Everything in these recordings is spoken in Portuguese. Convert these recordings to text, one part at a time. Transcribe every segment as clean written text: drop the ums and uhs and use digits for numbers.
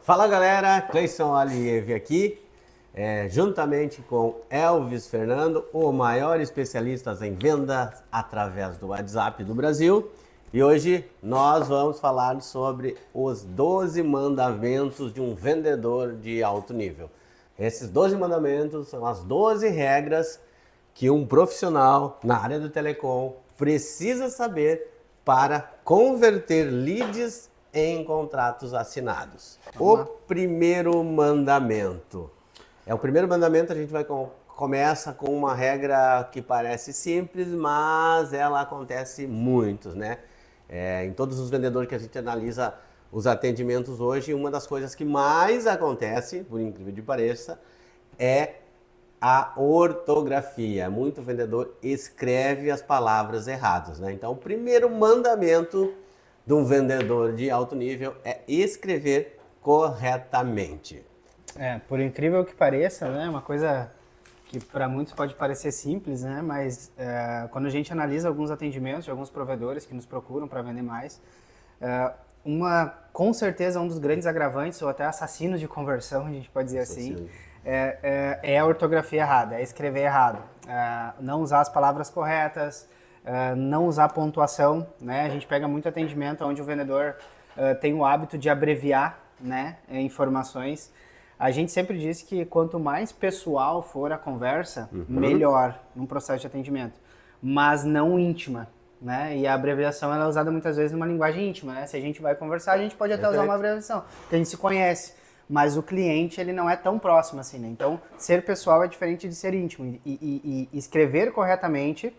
Fala galera, Cleison Aliev aqui, juntamente com Elvis Fernando, o maior especialista em venda através do WhatsApp do Brasil. E hoje nós vamos falar sobre os 12 mandamentos de um vendedor de alto nível. Esses 12 mandamentos são as 12 regras que um profissional na área do telecom precisa saber para converter leads em contratos assinados. O primeiro mandamento. O primeiro mandamento a gente começa com uma regra que parece simples, mas ela acontece muito, né? Em todos os vendedores que a gente analisa os atendimentos hoje, uma das coisas que mais acontece, por incrível que pareça, é a ortografia. Muito vendedor escreve as palavras erradas, né? Então, o primeiro mandamento de um vendedor de alto nível é escrever corretamente. Por incrível que pareça, né? Uma coisa que para muitos pode parecer simples, né? Mas quando a gente analisa alguns atendimentos de alguns provedores que nos procuram para vender mais, com certeza um dos grandes agravantes ou até assassinos de conversão, a gente pode dizer assim, é a ortografia errada, é escrever errado, não usar as palavras corretas, não usar pontuação, né? A gente pega muito atendimento onde o vendedor tem o hábito de abreviar, né, informações. A gente sempre diz que quanto mais pessoal for a conversa, melhor num processo de atendimento, mas não íntima, né? E a abreviação ela é usada muitas vezes numa linguagem íntima, né? Se a gente vai conversar, a gente pode até usar uma abreviação, porque a gente se conhece, mas o cliente ele não é tão próximo assim, né? Então, ser pessoal é diferente de ser íntimo e escrever corretamente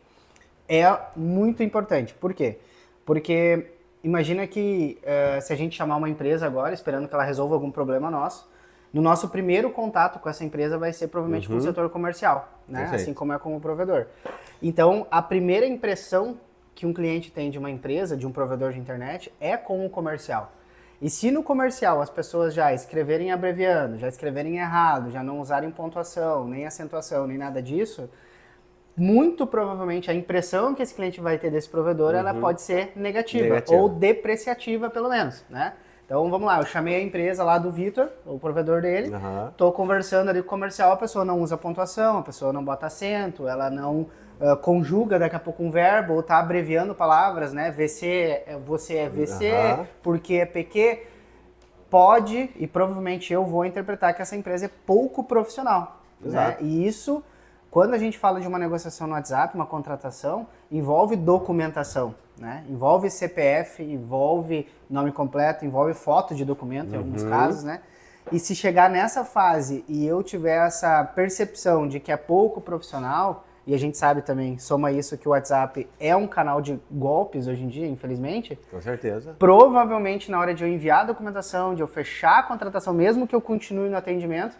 é muito importante. Por quê? Porque imagina que se a gente chamar uma empresa agora, esperando que ela resolva algum problema nosso, no nosso primeiro contato com essa empresa vai ser provavelmente com o setor comercial, né? Perfeito. Assim como é com o provedor. Então, a primeira impressão que um cliente tem de uma empresa, de um provedor de internet, é com o comercial. E se no comercial as pessoas já escreverem abreviando, já escreverem errado, já não usarem pontuação, nem acentuação, nem nada disso, muito provavelmente a impressão que esse cliente vai ter desse provedor, ela pode ser negativa ou depreciativa pelo menos, né? Então vamos lá, eu chamei a empresa lá do Vitor, o provedor dele, tô conversando ali com o comercial, a pessoa não usa pontuação, a pessoa não bota acento, ela não conjuga daqui a pouco um verbo, ou tá abreviando palavras, né? VC, você é VC, porque é PQ. Pode, e provavelmente eu vou interpretar que essa empresa é pouco profissional. Né? E isso, quando a gente fala de uma negociação no WhatsApp, uma contratação, envolve documentação, né? Envolve CPF, envolve nome completo, envolve foto de documento em alguns casos, né? E se chegar nessa fase e eu tiver essa percepção de que é pouco profissional, e a gente sabe também, soma isso, que o WhatsApp é um canal de golpes hoje em dia, infelizmente. Com certeza. Provavelmente na hora de eu enviar a documentação, de eu fechar a contratação, mesmo que eu continue no atendimento,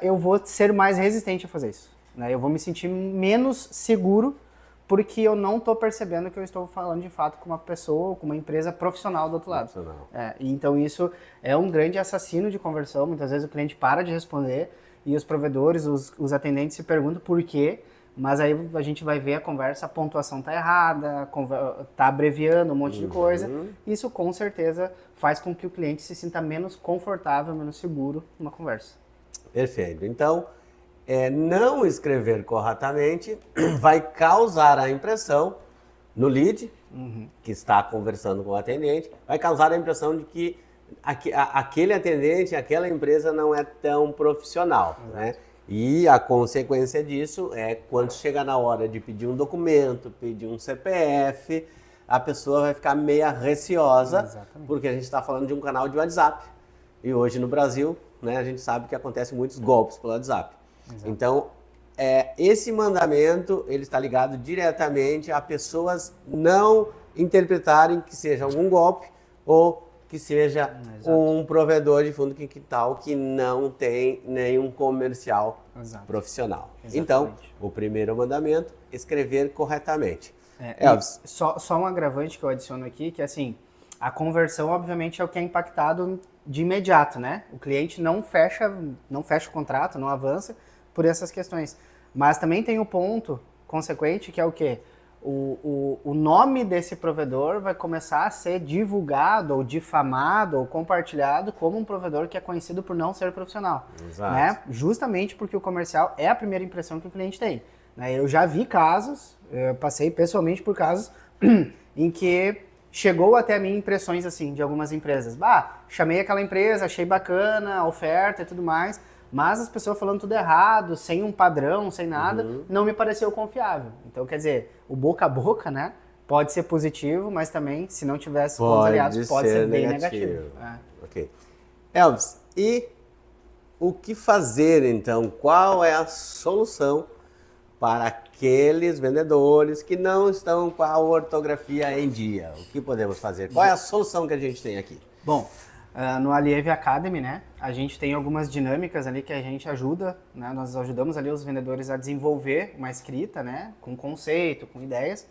eu vou ser mais resistente a fazer isso. Né? Eu vou me sentir menos seguro porque eu não estou percebendo que eu estou falando de fato com uma pessoa, com uma empresa profissional do outro lado. Então isso é um grande assassino de conversão. Muitas vezes o cliente para de responder e os provedores, os atendentes se perguntam por quê, mas aí a gente vai ver a conversa, a pontuação está errada, está abreviando um monte de coisa. Isso com certeza faz com que o cliente se sinta menos confortável, menos seguro numa conversa. Perfeito. Então, não escrever corretamente vai causar a impressão no lead, que está conversando com o atendente, vai causar a impressão de que aquele atendente, aquela empresa não é tão profissional, né? E a consequência disso é quando chega na hora de pedir um documento, pedir um CPF, a pessoa vai ficar meia receosa, porque a gente está falando de um canal de WhatsApp. E hoje no Brasil, né, a gente sabe que acontecem muitos golpes pelo WhatsApp. Então, esse mandamento ele está ligado diretamente a pessoas não interpretarem que seja algum golpe ou que seja um provedor de fundo de quintal que não tem nenhum comercial profissional. Então, o primeiro mandamento, escrever corretamente. Só um agravante que eu adiciono aqui, que assim, a conversão obviamente é o que é impactado de imediato, né? O cliente não fecha o contrato, não avança por essas questões. Mas também tem o ponto consequente que é o quê? o nome desse provedor vai começar a ser divulgado ou difamado ou compartilhado como um provedor que é conhecido por não ser profissional. Exato. Né? Justamente porque o comercial é a primeira impressão que o cliente tem. Né? Eu já vi casos, eu passei pessoalmente por casos em que chegou até a mim impressões assim de algumas empresas. Chamei aquela empresa, achei bacana a oferta e tudo mais, mas as pessoas falando tudo errado, sem um padrão, sem nada, não me pareceu confiável. Então, quer dizer, o boca a boca, né, pode ser positivo, mas também, se não tivesse pontos aliados, pode ser bem negativo. Ok. Elvis, e o que fazer, então? Qual é a solução para aqueles vendedores que não estão com a ortografia em dia? O que podemos fazer? Qual é a solução que a gente tem aqui? Bom, no Alieve Academy, né, a gente tem algumas dinâmicas ali que a gente ajuda, né, nós ajudamos ali os vendedores a desenvolver uma escrita, né, com conceito, com ideias,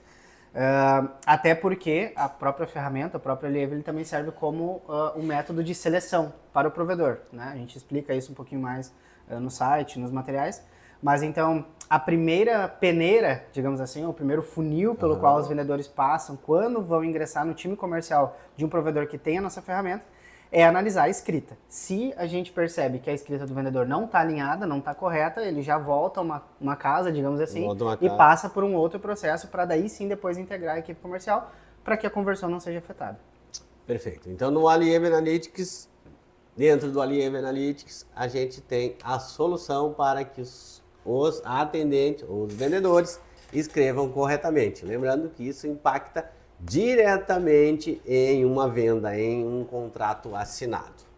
até porque a própria ferramenta, o próprio Alieve, ele também serve como um método de seleção para o provedor, né, a gente explica isso um pouquinho mais no site, nos materiais, mas então a primeira peneira, digamos assim, o primeiro funil pelo qual os vendedores passam quando vão ingressar no time comercial de um provedor que tem a nossa ferramenta, é analisar a escrita. Se a gente percebe que a escrita do vendedor não está alinhada, não está correta, ele já volta a uma casa, digamos assim, e passa por um outro processo para daí sim depois integrar a equipe comercial para que a conversão não seja afetada. Perfeito. Então no Alieve Analytics, dentro do Alieve Analytics, a gente tem a solução para que os atendentes, os vendedores, escrevam corretamente. Lembrando que isso impacta diretamente em uma venda, em um contrato assinado.